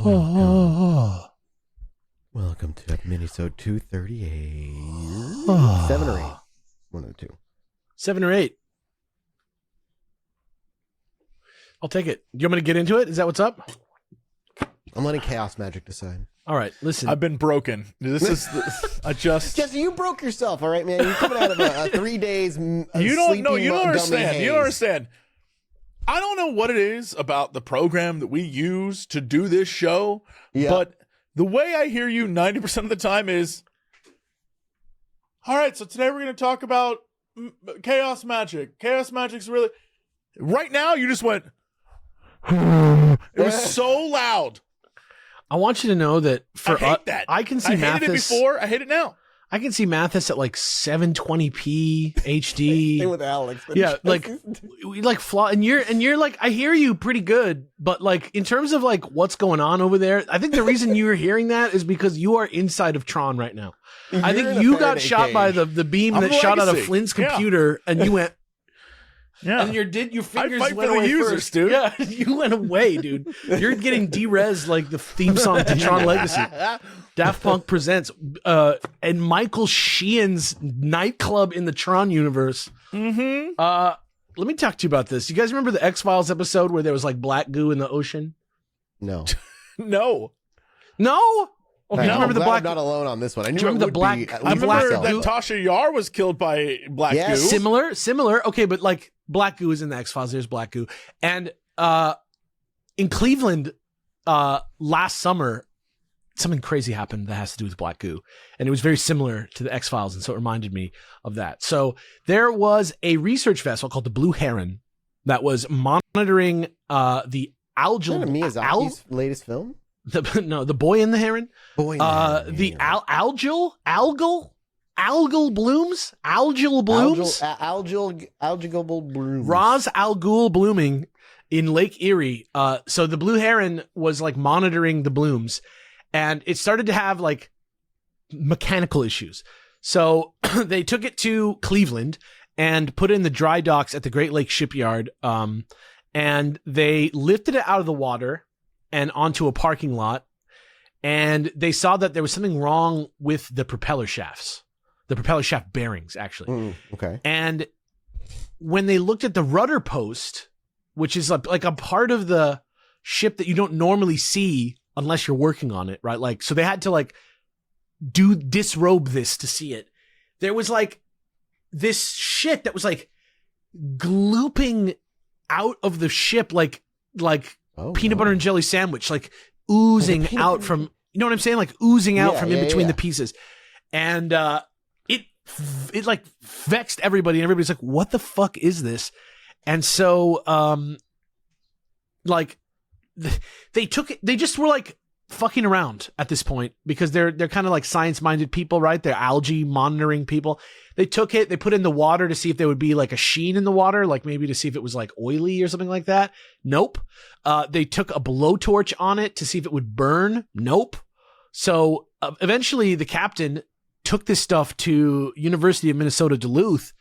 Welcome to Minisode 238. 7 or 8? One of the two. 7 or 8. I'll take it. Do you want me to get into it? Is that what's up? I'm letting Chaos Magic decide. All right, listen. I've been broken. This is Jesse, you broke yourself, all right, man. You're coming out of a 3 days. You don't understand. You don't understand. I don't know what it is about the program that we use to do this show, but the way I hear you 90% of the time is, all right, so today we're going to talk about Chaos Magic. Chaos Magic's really... Right now, you just went... It was so loud. I want you to know that for I hate that. I can see I hated it before. I hate it now. I can see Mathis at like 720p HD. Same with Alex. Yeah, like flaw, and you're like, I hear you pretty good, but like in terms of like what's going on over there, I think the reason you're hearing that is because you are inside of Tron right now. I think you got shot by the beam that shot out of Flynn's computer, and you went. Yeah, and your fingers went away first, dude. Yeah, you went away, dude. You're getting derez like the theme song to Tron Legacy. Daft Punk presents and Michael Sheehan's nightclub in the Tron universe. Mm-hmm. Let me talk to you about this. You guys remember the X-Files episode where there was like black goo in the ocean? No. No. Okay, no, remember the black? I'm not alone on this one. I knew remember the black? I remember that Tasha Yar was killed by black goo. Similar. Okay, but like black goo is in the X-Files. There's black goo, and in Cleveland last summer, something crazy happened that has to do with black goo, and it was very similar to the X-Files, and so it reminded me of that. So there was a research vessel called the Blue Heron that was monitoring the algal. Isn't that Miyazaki's latest film? The Boy in the Heron. Boy in the Heron. The algal blooms. Algal blooms. Ra's al Ghul blooming in Lake Erie. So the Blue Heron was like monitoring the blooms, and it started to have like mechanical issues. So they took it to Cleveland and put it in the dry docks at the Great Lakes Shipyard. And they lifted it out of the water and onto a parking lot, and they saw that there was something wrong with the propeller shafts, the propeller shaft bearings, actually. Okay. And when they looked at the rudder post, which is like a part of the ship that you don't normally see unless you're working on it, right? Like, so they had to like disrobe this to see it. There was like this shit that was like glooping out of the ship, like peanut butter and jelly sandwich, like oozing out from, you know what I'm saying? Like oozing out from in between the pieces. And it like vexed everybody, and everybody's like, what the fuck is this? And so like they took it, they just were like fucking around at this point, because they're kind of like science-minded people, right? They're algae monitoring people. They took it, they put it in the water to see if there would be like a sheen in the water, like maybe to see if it was like oily or something like that. Nope. They took a blowtorch on it to see if it would burn. Nope. So eventually the captain took this stuff to University of Minnesota Duluth,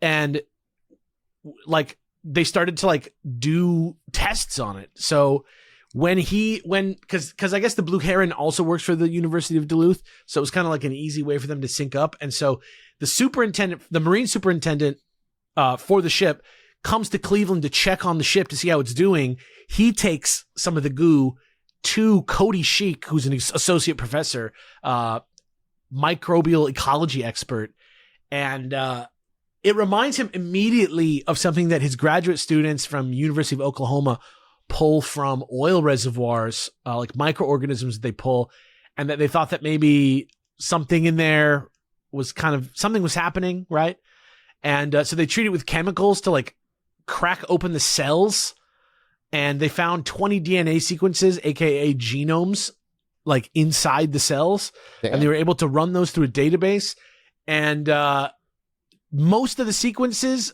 and like they started to like do tests on it. So because I guess the Blue Heron also works for the University of Duluth, so it was kind of like an easy way for them to sync up. And so the marine superintendent for the ship comes to Cleveland to check on the ship to see how it's doing. He takes some of the goo to Cody Sheik, who's an associate professor, microbial ecology expert, and it reminds him immediately of something that his graduate students from University of Oklahoma pull from oil reservoirs, like microorganisms that they pull, and that they thought that maybe something in there was something was happening, right? And so they treat it with chemicals to like crack open the cells, and they found 20 DNA sequences, aka genomes, like inside the cells. Yeah. And they were able to run those through a database, and most of the sequences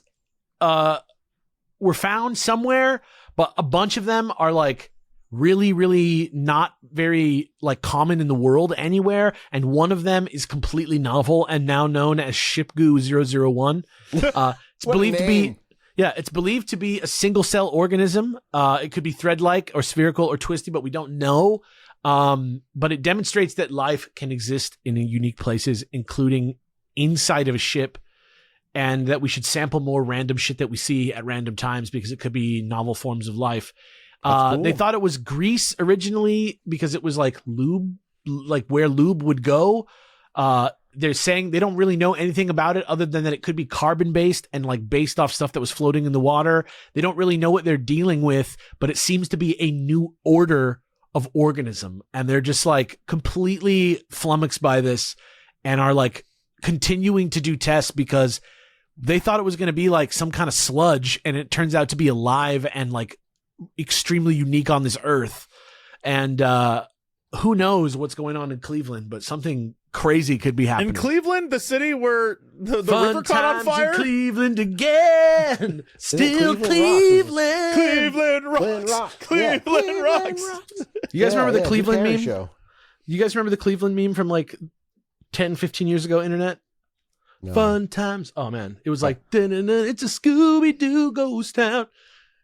were found somewhere, but a bunch of them are like really, really not very like common in the world anywhere. And one of them is completely novel and now known as Shipgoo 001. It's believed to be, Yeah, it's believed to be a single-cell organism. It could be thread-like or spherical or twisty, but we don't know. But it demonstrates that life can exist in unique places, including inside of a ship, and that we should sample more random shit that we see at random times because it could be novel forms of life. Cool. They thought it was grease originally because it was like lube, like where lube would go. They're saying they don't really know anything about it other than that it could be carbon based and like based off stuff that was floating in the water. They don't really know what they're dealing with, but it seems to be a new order of organism. And they're just like completely flummoxed by this and are like continuing to do tests because they thought it was going to be like some kind of sludge, and it turns out to be alive and like extremely unique on this earth. And who knows what's going on in Cleveland, but something crazy could be happening. In Cleveland, the city where the river caught on fire? In Cleveland again. Still Cleveland. Cleveland rocks. Cleveland rocks. You guys remember the Cleveland meme? Show. You guys remember the Cleveland meme from like 10, 15 years ago, internet? No. Fun times. Oh man. It was like, it's a Scooby-Doo ghost town.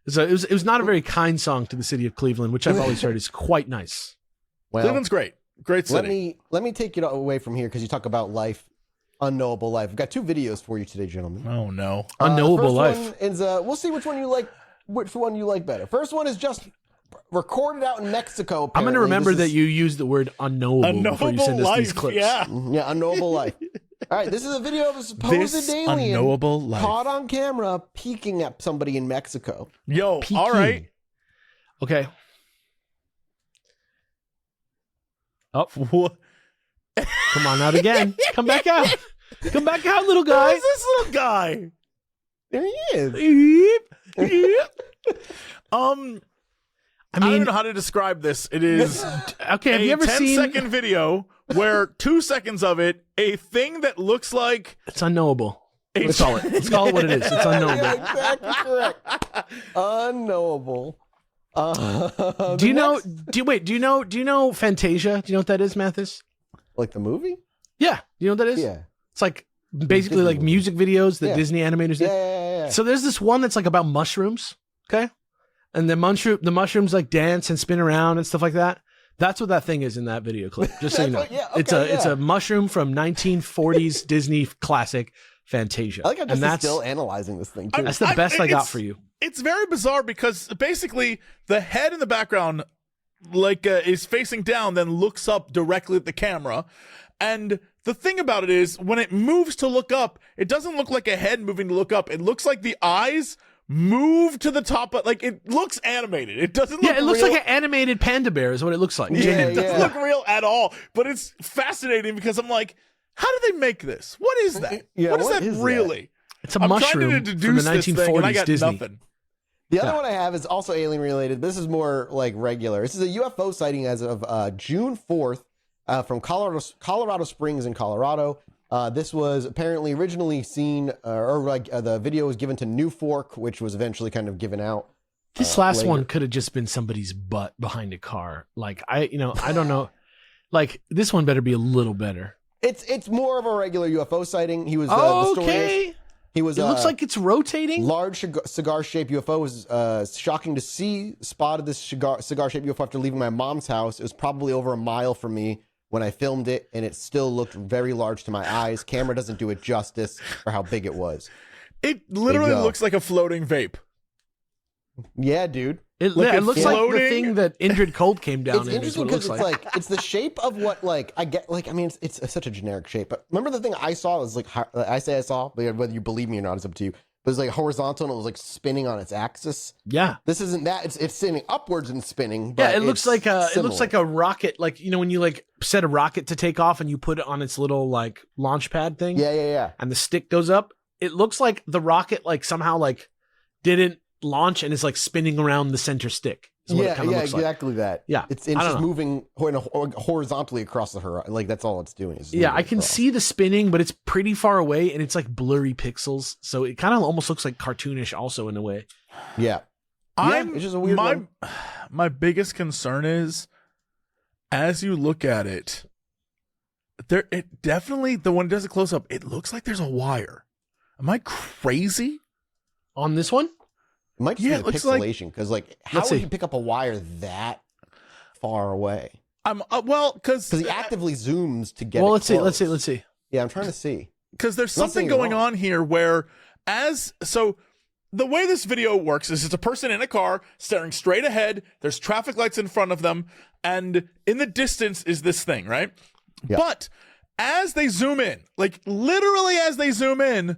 So it was not a very kind song to the city of Cleveland, which I've always heard is quite nice. Well, Cleveland's great. Great city. Let me take you away from here because you talk about life, unknowable life. We've got 2 videos for you today, gentlemen. Oh no, unknowable life. One is, we'll see which one you like. Which one you like better? First one is just recorded out in Mexico. Apparently. I'm going to remember that you used the word unknowable before you send us these clips. Yeah, unknowable life. All right, this is a video of a supposed alien unknowable life caught on camera peeking at somebody in Mexico. Yo, Peeking. all right. Okay. Oh, What? come on out again. Come back out. Come back out, little guy. Who's this little guy? There he is. I don't even know how to describe this. It is okay. Have you ever seen 10-second video where 2 seconds of it, a thing that looks like It's unknowable. Let's call it. Let's call it what it is. It's unknowable. Yeah, exactly correct. Unknowable. Do you know? Do you know Fantasia? Do you know what that is, Mathis? Like the movie? Yeah. Do you know what that is? Yeah. It's like basically Disney like movie. music videos that Yeah. Disney animators did. Yeah. So there's this one that's like about mushrooms. Okay. And the mushrooms like dance and spin around and stuff like that. That's what that thing is in that video clip. Just so you know. It's a mushroom from 1940s Disney classic Fantasia. I like how and Justin's that's still analyzing this thing too. that's the best I got for you. It's very bizarre because basically the head in the background like is facing down, then looks up directly at the camera. And the thing about it is when it moves to look up, it doesn't look like a head moving to look up. It looks like the eyes move to the top, like it looks animated. It doesn't look Yeah, it looks real. like an animated panda bear is what it looks like. It doesn't look real at all, but it's fascinating because I'm like, how do they make this? What is that? Yeah, what is what that is that? really? It's a I'm mushroom trying to from the deduce this thing, and I 1940s got Disney. nothing. The other one I have is also alien related. This is more like regular. This is a UFO sighting as of June 4th from Colorado Springs in Colorado. This was apparently originally seen, the video was given to New Fork, which was eventually kind of given out. This last later. one could have just been somebody's butt behind a car. Like I don't know. Like this one better be a little better. It's more of a regular UFO sighting. He was the story is, okay. he was It looks like it's rotating. large cigar-shaped UFO. Was shocking to see. Spotted this cigar-shaped UFO after leaving my mom's house. It was probably over a mile from me when I filmed it, and it still looked very large to my eyes. Camera doesn't do it justice for how big it was. It literally go. looks like a floating vape. Yeah, dude. It Look, looks it's like the floating. thing that Indrid Cold came down It's in. Is interesting what it because looks it's like. like it's the shape of what it's such a generic shape. But remember the thing I saw was like I saw, but whether you believe me or not is up to you. But it was like horizontal and it was like spinning on its axis. Yeah. This isn't that. It's spinning upwards and spinning. Yeah, But it looks like similar. a rocket, like when you like set a rocket to take off and you put it on its little like launch pad thing. Yeah. And the stick goes up. It looks like the rocket like somehow like didn't launch and is like spinning around the center stick. Is what it kind of looks like. exactly that. Yeah, it's I don't just know. moving horizontally across the horizon. Like that's all it's doing. Is Yeah, moving I can across. see the spinning, but it's pretty far away and it's like blurry pixels. So it kind of almost looks like cartoonish also in a way. Yeah, it's just a weird one. My biggest concern is, as you look at it, it definitely, the one that does a close up, it looks like there's a wire. Am I crazy? On this one? It might just Yeah, be it the looks like- pixelation, because like how Let's would see. you pick up a wire that far away? Well, because Because he actively zooms to get. Well, it let's close. see. Yeah, I'm trying to see. because there's Not something saying you're going wrong. on here where the way this video works is it's a person in a car staring straight ahead. There's traffic lights in front of them, and in the distance is this thing, right? Yeah. But as they zoom in, like literally as they zoom in,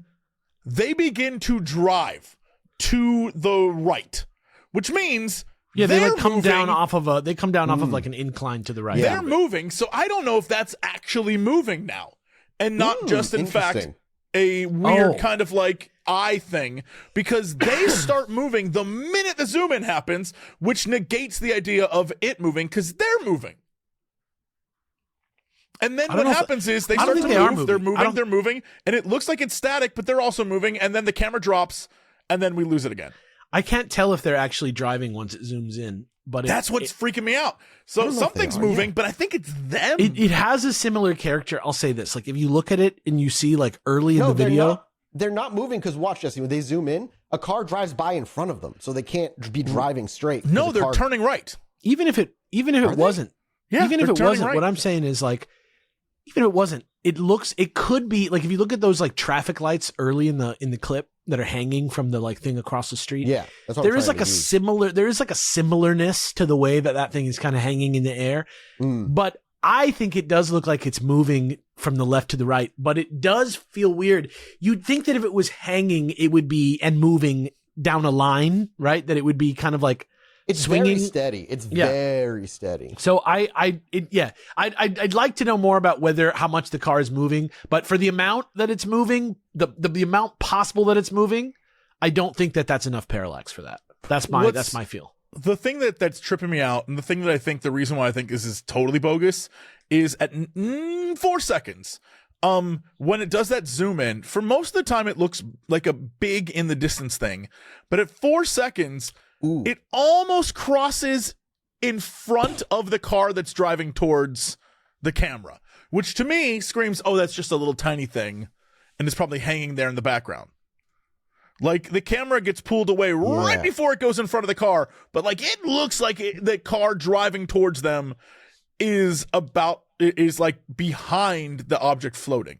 they begin to drive to the right, which means Yeah, they they're like come moving- down off of like an incline to the right. Yeah. They're moving, so I don't know if that's actually moving now, and not just in fact Interesting. a weird Oh. kind of like eye thing, because they start moving the minute the zoom in happens, which negates the idea of it moving because they're moving. And then I don't what know if- happens is they I don't start to think they are move. They're moving. I don't- moving. They're moving, and it looks like it's static, but they're also moving. And then the camera drops, and then we lose it again. I can't tell if they're actually driving once it zooms in, but That's what's freaking me out. I So don't know if they something's are, moving, yeah. but I think it's them. it has a similar character. I'll say this: like if you look at it and you see like early in No, the video, they're not moving because watch, Jesse. When they zoom in, a car drives by in front of them, so they can't be driving straight. no, 'cause the they're car- turning right. even if it Are they? wasn't, Yeah, even if they're it turning wasn't, right. what I'm saying is like, even if it wasn't, it could be like if you look at those like traffic lights early in the clip that are hanging from the like thing across the street. Yeah, that's what There I'm is trying like to use. there is like a similarness to the way that thing is kind of hanging in the air. But I think it does look like it's moving from the left to the right, but it does feel weird. You'd think that if it was hanging, it would be and moving down a line, right? That it would be kind of like It's swinging. very steady. It's Yeah. very steady. So I'd like to know more about how much the car is moving, but for the amount that it's moving, the amount possible that it's moving, I don't think that's enough parallax for that. That's my feel. The thing that's tripping me out, and the thing that I think the reason why I think this is totally bogus, is at 4 seconds. When it does that zoom in, for most of the time it looks like a big in the distance thing, but at 4 seconds, Ooh. it almost crosses in front of the car that's driving towards the camera, which to me screams, oh, that's just a little tiny thing, and it's probably hanging there in the background. Like the camera gets pulled away right Yeah. before it goes in front of the car, but like it looks like the car driving towards them is like behind the object floating.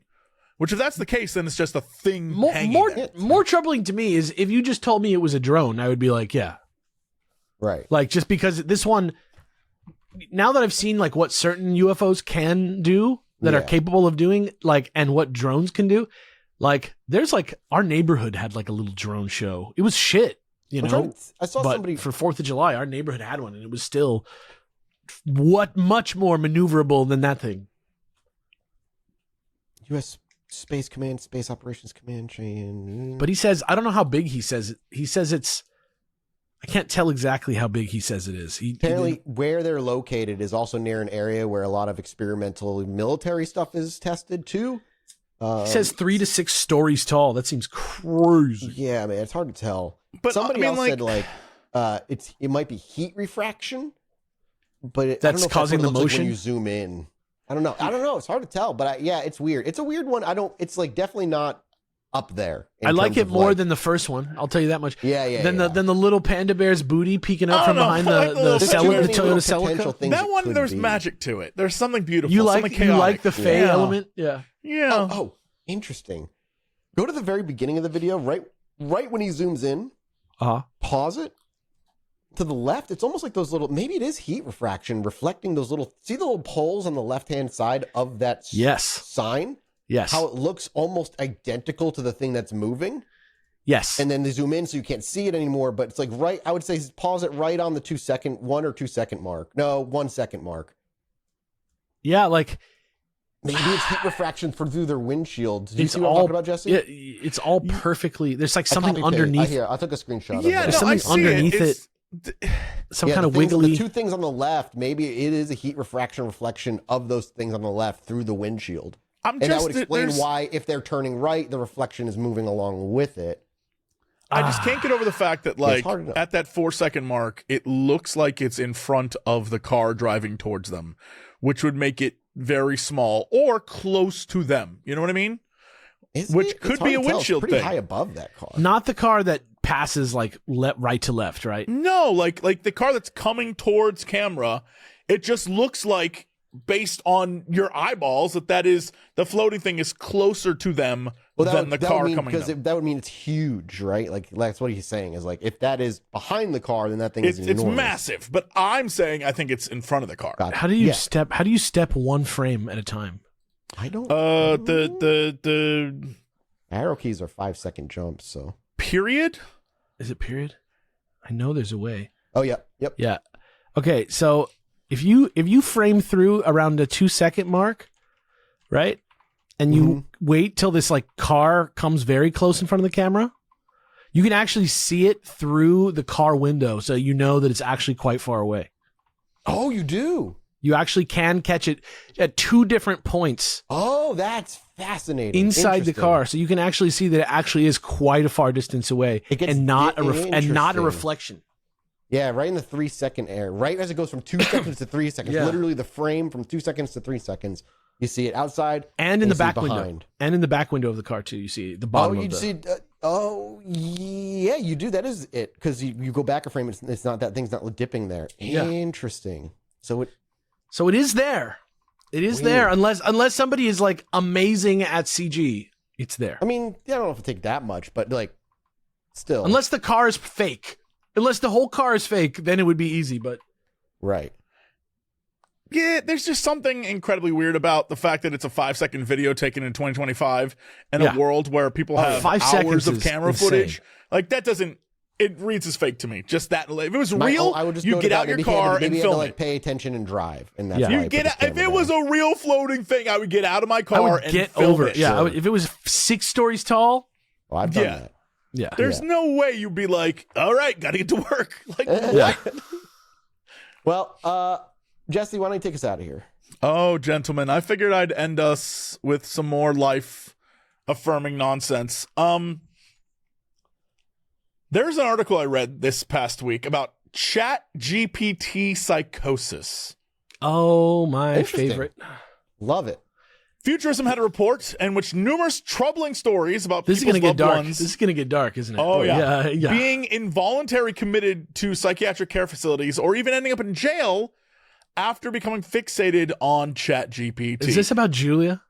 Which if that's the case, then it's just a thing hanging there. More troubling to me is if you just told me it was a drone, I would be like, yeah. Right. Like just because this one, now that I've seen like what certain UFOs can do that are Yeah. capable of doing, like, and what drones can do, like there's like our neighborhood had like a little drone show. It was shit, you know. I saw But somebody. for 4th of July, our neighborhood had one, and it was still much more maneuverable than that thing. U.S. Space Command, Space Operations Command chain. But he says, I don't know how big he says it. He says it's, I can't tell exactly how big he says it is. Apparently, where they're located is also near an area where a lot of experimental military stuff is tested too. He says 3 to 6 stories tall. That seems crazy. Yeah, man, it's hard to tell. But Somebody I mean, else said like it might be heat refraction, but I don't That's know if causing what it the looks like motion? when you zoom in. I don't know. It's hard to tell, but yeah, it's weird. It's a weird one. It's like definitely not up there. in I like terms it of, more like- than the first one. I'll tell you that much. Yeah. Than the little panda bear's booty peeking I out from don't know. behind I like the the little Toyota potential Celica. things that it one, could there's be. magic to it. There's something beautiful. You something chaotic. the Fae Yeah. element? Yeah. Yeah. Oh, interesting. Go to the very beginning of the video, right when he zooms in. Uh-huh. Pause it. To the left, it's almost like those little, maybe it is heat refraction reflecting those little, see the little poles on the left-hand side of that Yes. sign? Yes. How it looks almost identical to the thing that's moving? Yes. And then they zoom in so you can't see it anymore, but it's like right, I would say pause it right on the 1 or 2 second mark. No, 1 second mark. Yeah, like Maybe it's heat refraction through their windshield. Did you it's see what I'm all talking about, Jesse? Yeah, it's all perfectly. There's like I something copy-pasted. underneath. I took a screenshot of Yeah, it. There's no, I something see underneath it. some Yeah, kind the of things- wiggly. The two things on the left, maybe it is a heat refraction reflection of those things on the left through the windshield. And that would explain why, if they're turning right, the reflection is moving along with it. I just can't get over the fact that, like, hard enough. at that 4 second mark, it looks like it's in front of the car driving towards them, which would make it very small or close to them. You know what I mean? Is Which it? could It's be hard a to tell. windshield it's pretty thing. high above that car. Not the car that passes like right to left, right? No, like the car that's coming towards camera, it just looks like, based on your eyeballs, that is the floating thing is closer to them than the car coming. Because that would mean it's huge, right? Like that's what he's saying is like if that is behind the car, then that thing is enormous. It's massive. But I'm saying I think it's in front of the car. Gotcha. How do you step one frame at a time? I don't. The arrow keys are 5-second jumps. So period. Is it period? I know there's a way. Oh yeah, yep. Yeah. Okay, so if you frame through around the 2-second mark, right? And you wait till this like car comes very close in front of the camera, you can actually see it through the car window, so you know that it's actually quite far away. Oh, you do? You actually can catch it at 2 different points. Oh, that's fascinating. Inside the car, so you can actually see that it actually is quite a far distance away, and not a reflection. Yeah, right in the 3-second air. Right as it goes from 2 seconds to 3 seconds. Yeah. Literally the frame from 2 seconds to 3 seconds. You see it outside and in the back window. And in the back window of the car too. You see the bottom of the... see. Yeah, you do. That is it. Because you go back a frame. It's not that thing's not dipping there. Yeah. Interesting. So it is there. It is there. Unless somebody is like amazing at CG, it's there. I mean, I don't know if it take that much, but like, still. Unless the car is fake. Unless the whole car is fake, then it would be easy. But right. Yeah, there's just something incredibly weird about the fact that it's a 5-second video taken in 2025 in a world where people have 5 hours of is camera insane. Footage. Like that doesn't. It reads as fake to me. Just that. If it was real, I would just you get out your car and film like it. pay attention and drive, and that's Yeah. why You get out, if it was a real floating thing, I would get out of my I car would and get film over it. it. Yeah, Sure. if it was 6 stories tall, Oh, I've done that. yeah. There's no way you'd be like, all right, got to get to work. Like, Yeah. what? Well, Jesse, why don't you take us out of here? Oh, gentlemen, I figured I'd end us with some more life-affirming nonsense. There's an article I read this past week about ChatGPT psychosis. Oh, my Interesting. favorite. Love it. Futurism had a report in which numerous troubling stories about This is people's going to get loved dark. ones This is going to get dark, isn't it? Oh, yeah. Yeah. being involuntarily committed to psychiatric care facilities or even ending up in jail after becoming fixated on ChatGPT. Is this about Julia?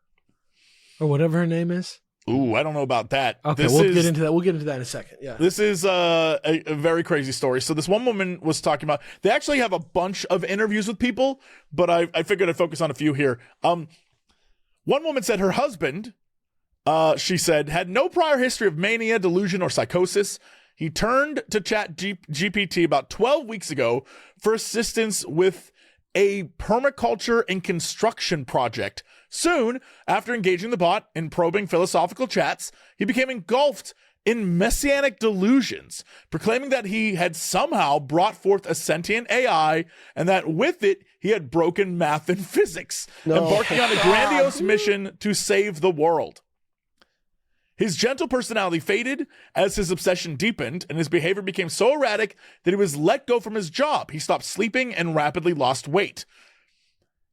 Or whatever her name is? Ooh, I don't know about that. Okay, we'll get into that. We'll get into that in a second. Yeah. This is a very crazy story. So this one woman was talking about, they actually have a bunch of interviews with people, but I figured I'd focus on a few here. One woman said her husband, she said, had no prior history of mania, delusion, or psychosis. He turned to ChatGPT about 12 weeks ago for assistance with a permaculture and construction project. Soon, after engaging the bot in probing philosophical chats, he became engulfed in messianic delusions, proclaiming that he had somehow brought forth a sentient AI and that with it, he had broken math and physics, embarking on a grandiose mission to save the world. His gentle personality faded as his obsession deepened, and his behavior became so erratic that he was let go from his job. He stopped sleeping and rapidly lost weight.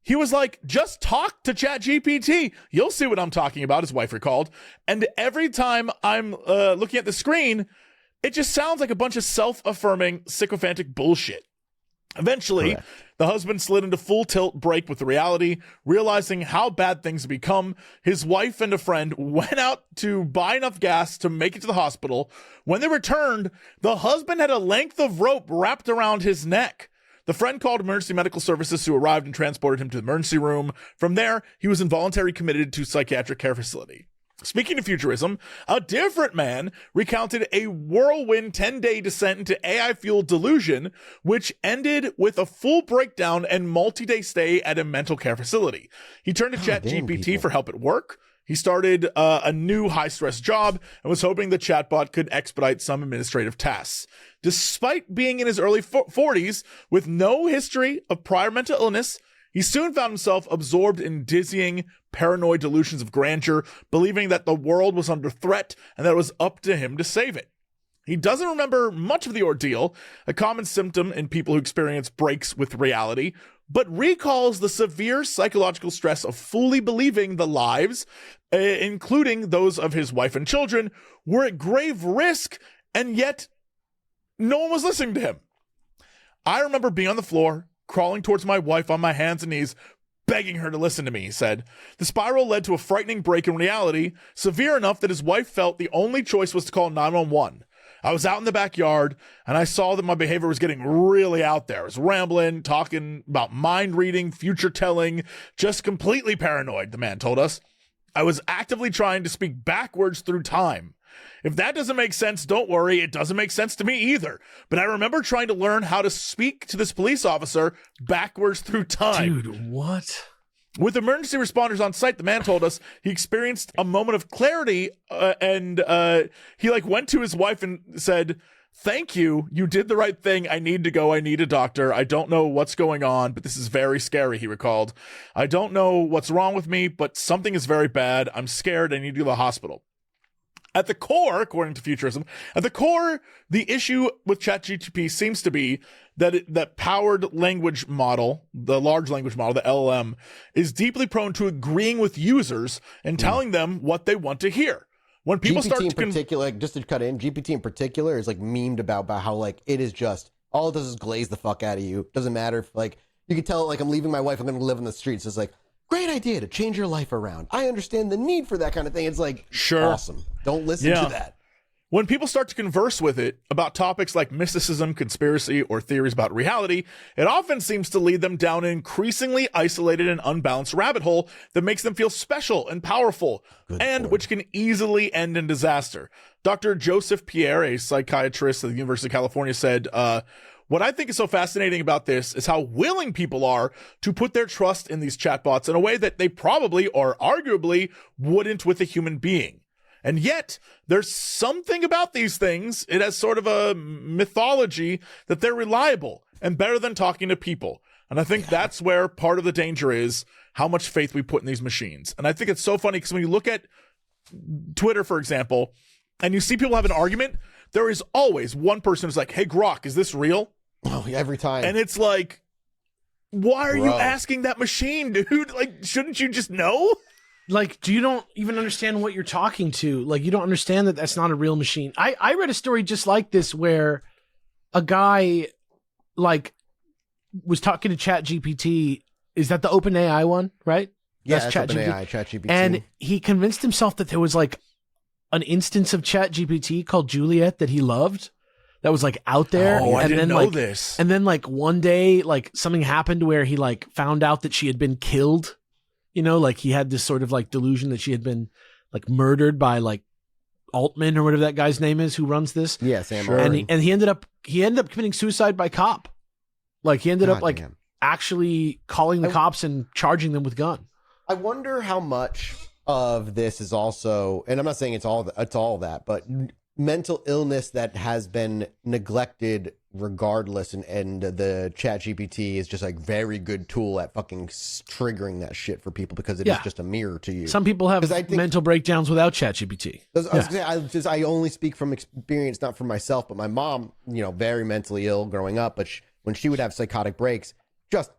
He was like, just talk to ChatGPT. You'll see what I'm talking about, his wife recalled. And every time I'm looking at the screen, it just sounds like a bunch of self-affirming, sycophantic bullshit. Eventually, the husband slid into full tilt break with the reality, realizing how bad things had become. His wife and a friend went out to buy enough gas to make it to the hospital. When they returned, the husband had a length of rope wrapped around his neck. The friend called emergency medical services, who arrived and transported him to the emergency room. From there, he was involuntarily committed to psychiatric care facility. Speaking of futurism, a different man recounted a whirlwind 10-day descent into AI-fueled delusion, which ended with a full breakdown and multi-day stay at a mental care facility. He turned to ChatGPT for help at work. He started a new high-stress job and was hoping the chatbot could expedite some administrative tasks. Despite being in his early 40s with no history of prior mental illness, he soon found himself absorbed in dizzying, paranoid delusions of grandeur, believing that the world was under threat and that it was up to him to save it. He doesn't remember much of the ordeal, a common symptom in people who experience breaks with reality, but recalls the severe psychological stress of fully believing the lives, including those of his wife and children, were at grave risk And yet, no one was listening to him. I remember being on the floor, crawling towards my wife on my hands and knees, begging her to listen to me, he said. The spiral led to a frightening break in reality, severe enough that his wife felt the only choice was to call 911. I was out in the backyard, and I saw that my behavior was getting really out there. I was rambling, talking about mind reading, future telling, just completely paranoid, the man told us. I was actively trying to speak backwards through time. If that doesn't make sense, don't worry, it doesn't make sense to me either. But I remember trying to learn how to speak to this police officer backwards through time. Dude, what? With emergency responders on site, the man told us he experienced a moment of clarity and he went to his wife and said, "Thank you. You did the right thing. I need to go. I need a doctor. I don't know what's going on, but this is very scary," he recalled. "I don't know what's wrong with me, but something is very bad. I'm scared. I need to go to the hospital." At the core, according to Futurism, the issue with ChatGPT seems to be that powered language model, the large language model, the LLM, is deeply prone to agreeing with users and telling them what they want to hear. When people GPT in particular, just to cut in, GPT in particular is memed about how it is just all it does is glaze the fuck out of you. Doesn't matter if you can tell I'm leaving my wife, I'm going to live in the streets. It's great idea to change your life around. I understand the need for that kind of thing. It's sure, awesome. Don't listen to that. When people start to converse with it about topics like mysticism, conspiracy, or theories about reality, it often seems to lead them down an increasingly isolated and unbalanced rabbit hole that makes them feel special and powerful, which can easily end in disaster. Dr. Joseph Pierre, a psychiatrist at the University of California, said, "What I think is so fascinating about this is how willing people are to put their trust in these chatbots in a way that they probably or arguably wouldn't with a human being. And yet, there's something about these things, it has sort of a mythology that they're reliable and better than talking to people. And I think that's where part of the danger is, how much faith we put in these machines." And I think it's so funny because when you look at Twitter, for example, and you see people have an argument, there is always one person who's like, "Hey, Grok, is this real?" Oh, every time. And it's why are you asking that machine, dude? Shouldn't you just know? You don't even understand what you're talking to. You don't understand that that's not a real machine. I read a story just like this where a guy, was talking to ChatGPT. Is that the OpenAI one, right? Yeah, that's OpenAI, ChatGPT. And he convinced himself that there was, an instance of ChatGPT called Juliet that he loved that was, out there. Oh, and I didn't then, know this. And then, one day, something happened where he, found out that she had been killed. He had this sort of delusion that she had been murdered by Altman or whatever that guy's name is who runs this. Yeah, Sam. Sure. And he ended up committing suicide by cop. He ended up actually calling the cops and charging them with gun. I wonder how much of this is also, and I'm not saying it's all that, but mental illness that has been neglected regardless, and the ChatGPT is just very good tool at fucking triggering that shit for people because it is just a mirror to you. Some people have mental breakdowns without ChatGPT. I only speak from experience, not from myself, but my mom, very mentally ill growing up, but when she would have psychotic breaks, just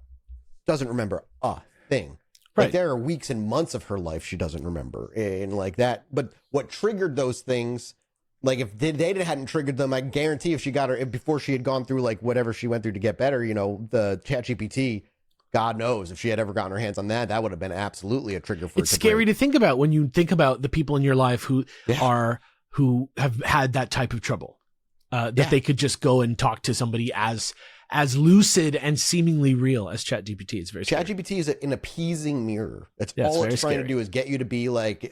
doesn't remember a thing. Right. There are weeks and months of her life she doesn't remember, and that. But what triggered those things? If they hadn't triggered them, I guarantee if she got her before she had gone through whatever she went through to get better, the ChatGPT, God knows if she had ever gotten her hands on that would have been absolutely a trigger for her. It's scary to think about when you think about the people in your life who have had that type of trouble, that they could just go and talk to somebody as lucid and seemingly real as ChatGPT. It's very scary. ChatGPT is an appeasing mirror. That's all it's trying to do is get you to be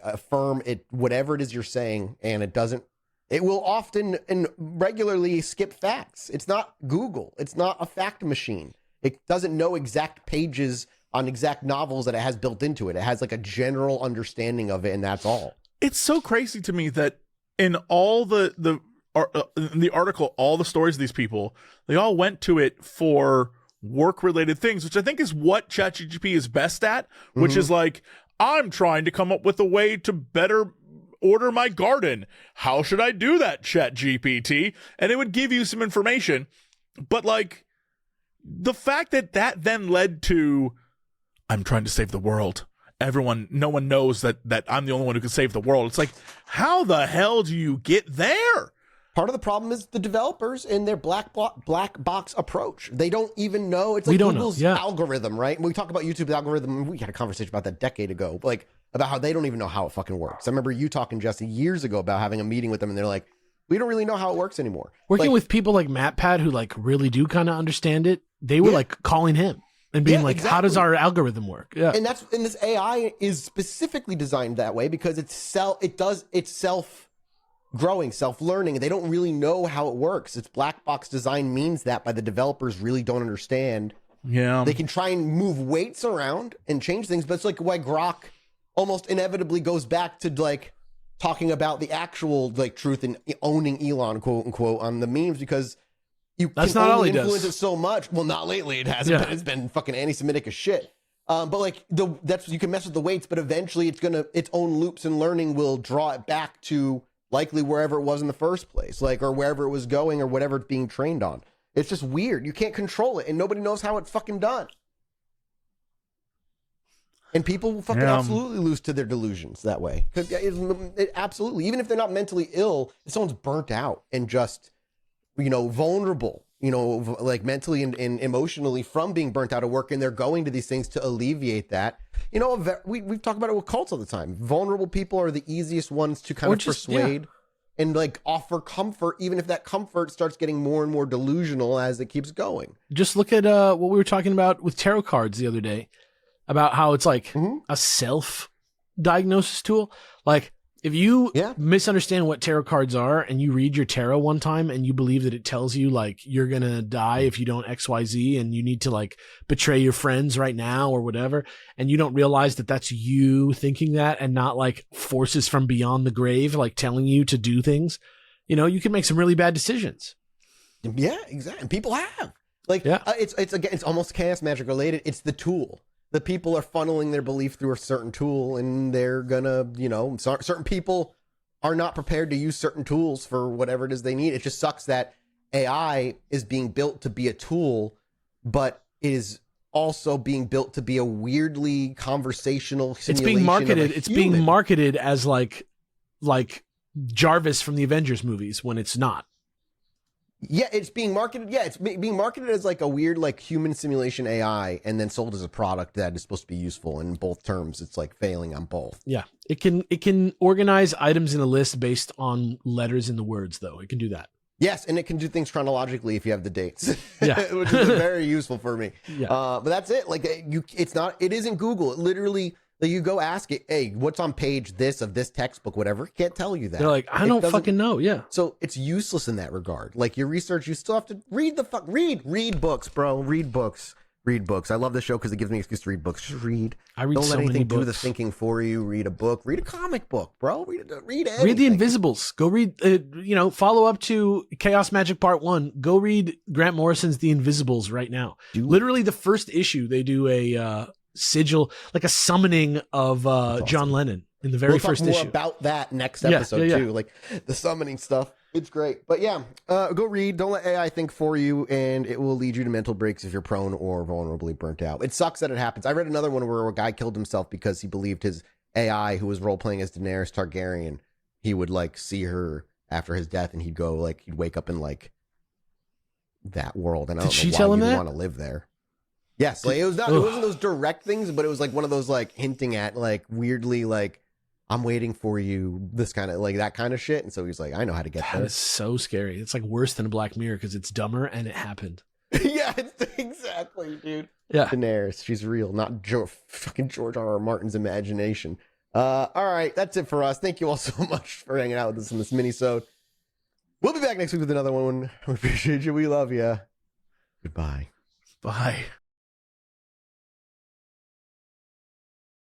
affirm it, whatever it is you're saying, and it doesn't. It will often and regularly skip facts. It's not Google. It's not a fact machine. It doesn't know exact pages on exact novels that it has built into it. It has a general understanding of it, and that's all. It's so crazy to me that in all in the article, all the stories of these people, they all went to it for work-related things, which I think is what ChatGPT is best at, which is I'm trying to come up with a way to better order my garden. How should I do that, ChatGPT? And it would give you some information. But the fact that then led to, I'm trying to save the world. No one knows that I'm the only one who can save the world. It's how the hell do you get there? Part of the problem is the developers and their black box approach. They don't even know. It's like Google's algorithm, right? When we talk about YouTube's algorithm, we had a conversation about that a decade ago, like about how they don't even know how it fucking works. I remember you talking, Jesse, years ago about having a meeting with them, and they're like, we don't really know how it works anymore. Working with people like MatPat who like really do kind of understand it, they were like calling him and being like, how does our algorithm work? Yeah. And this AI is specifically designed that way because it's self-growing, self-learning. They don't really know how it works. Its black box design means that by the developers really don't understand. Yeah. They can try and move weights around and change things, but it's like why Grok almost inevitably goes back to like talking about the actual like truth and owning Elon, quote unquote, on the memes, because that's can not only influence it so much. Well, not lately. It hasn't been. It's been fucking anti-Semitic as shit. But like you can mess with the weights, but eventually its own loops and learning will draw it back to likely wherever it was in the first place, like, or wherever it was going or whatever it's being trained on. It's just weird. You can't control it, and nobody knows how it's fucking done. And people will fucking absolutely lose to their delusions that way. Absolutely. Even if they're not mentally ill, if someone's burnt out and just, vulnerable, like mentally and emotionally from being burnt out of work, and they're going to these things to alleviate that. We've talked about it with cults all the time. Vulnerable people are the easiest ones to kind of persuade and like offer comfort, even if that comfort starts getting more and more delusional as it keeps going. Just look at what we were talking about with tarot cards the other day, about how it's like a self-diagnosis tool. Like, if you misunderstand what tarot cards are and you read your tarot one time and you believe that it tells you like you're going to die if you don't XYZ and you need to like betray your friends right now or whatever, and you don't realize that that's you thinking that and not like forces from beyond the grave like telling you to do things, you can make some really bad decisions. Yeah, exactly. And people have. Like, it's almost chaos magic related. It's the tool. The people are funneling their belief through a certain tool, and they're gonna, certain people are not prepared to use certain tools for whatever it is they need. It just sucks that AI is being built to be a tool, but is also being built to be a weirdly conversational simulation. It's being marketed as like Jarvis from the Avengers movies when it's not. Yeah, it's being marketed. Yeah, it's being marketed as like a weird, like human simulation AI, and then sold as a product that is supposed to be useful. In both terms, it's like failing on both. Yeah, it can organize items in a list based on letters in the words, though. It can do that. Yes, and it can do things chronologically if you have the dates. Yeah, which is very useful for me. Yeah, but that's it. Like it isn't Google. It literally. Like you go ask it, hey, what's on page this of this textbook, whatever. It can't tell you that. They're like, I don't fucking know. Yeah. So it's useless in that regard. Like your research, you still have to read books, bro. Read books. I love this show because it gives me an excuse to read books. Just read. I read Don't so let anything many do books. the thinking for you. Read a book. Read a comic book, bro. Read anything. Read The Invisibles. Go read, follow up to Chaos Magic Part 1. Go read Grant Morrison's The Invisibles right now. Literally the first issue, they do a sigil, like a summoning of John Lennon in the very first issue. We'll talk more about that next episode too, like the summoning stuff. It's great. But yeah, go read. Don't let AI think for you, and it will lead you to mental breaks if you're prone or vulnerably burnt out. It sucks that it happens. I read another one where a guy killed himself because he believed his AI, who was role-playing as Daenerys Targaryen, he would like see her after his death, and he'd wake up in like that world. And I don't know why you'd want to live there. Yes, like it wasn't those direct things, but it was like one of those like hinting at like weirdly like I'm waiting for you, this kind of like that kind of shit. And so he's like, I know how to get there. That is so scary. It's like worse than a Black Mirror because it's dumber and it happened. Yeah, exactly, dude. Yeah, Daenerys, she's real, not fucking George R.R. Martin's imagination. All right, that's it for us. Thank you all so much for hanging out with us in this mini-sode. We'll be back next week with another one. We appreciate you. We love you. Goodbye. Bye.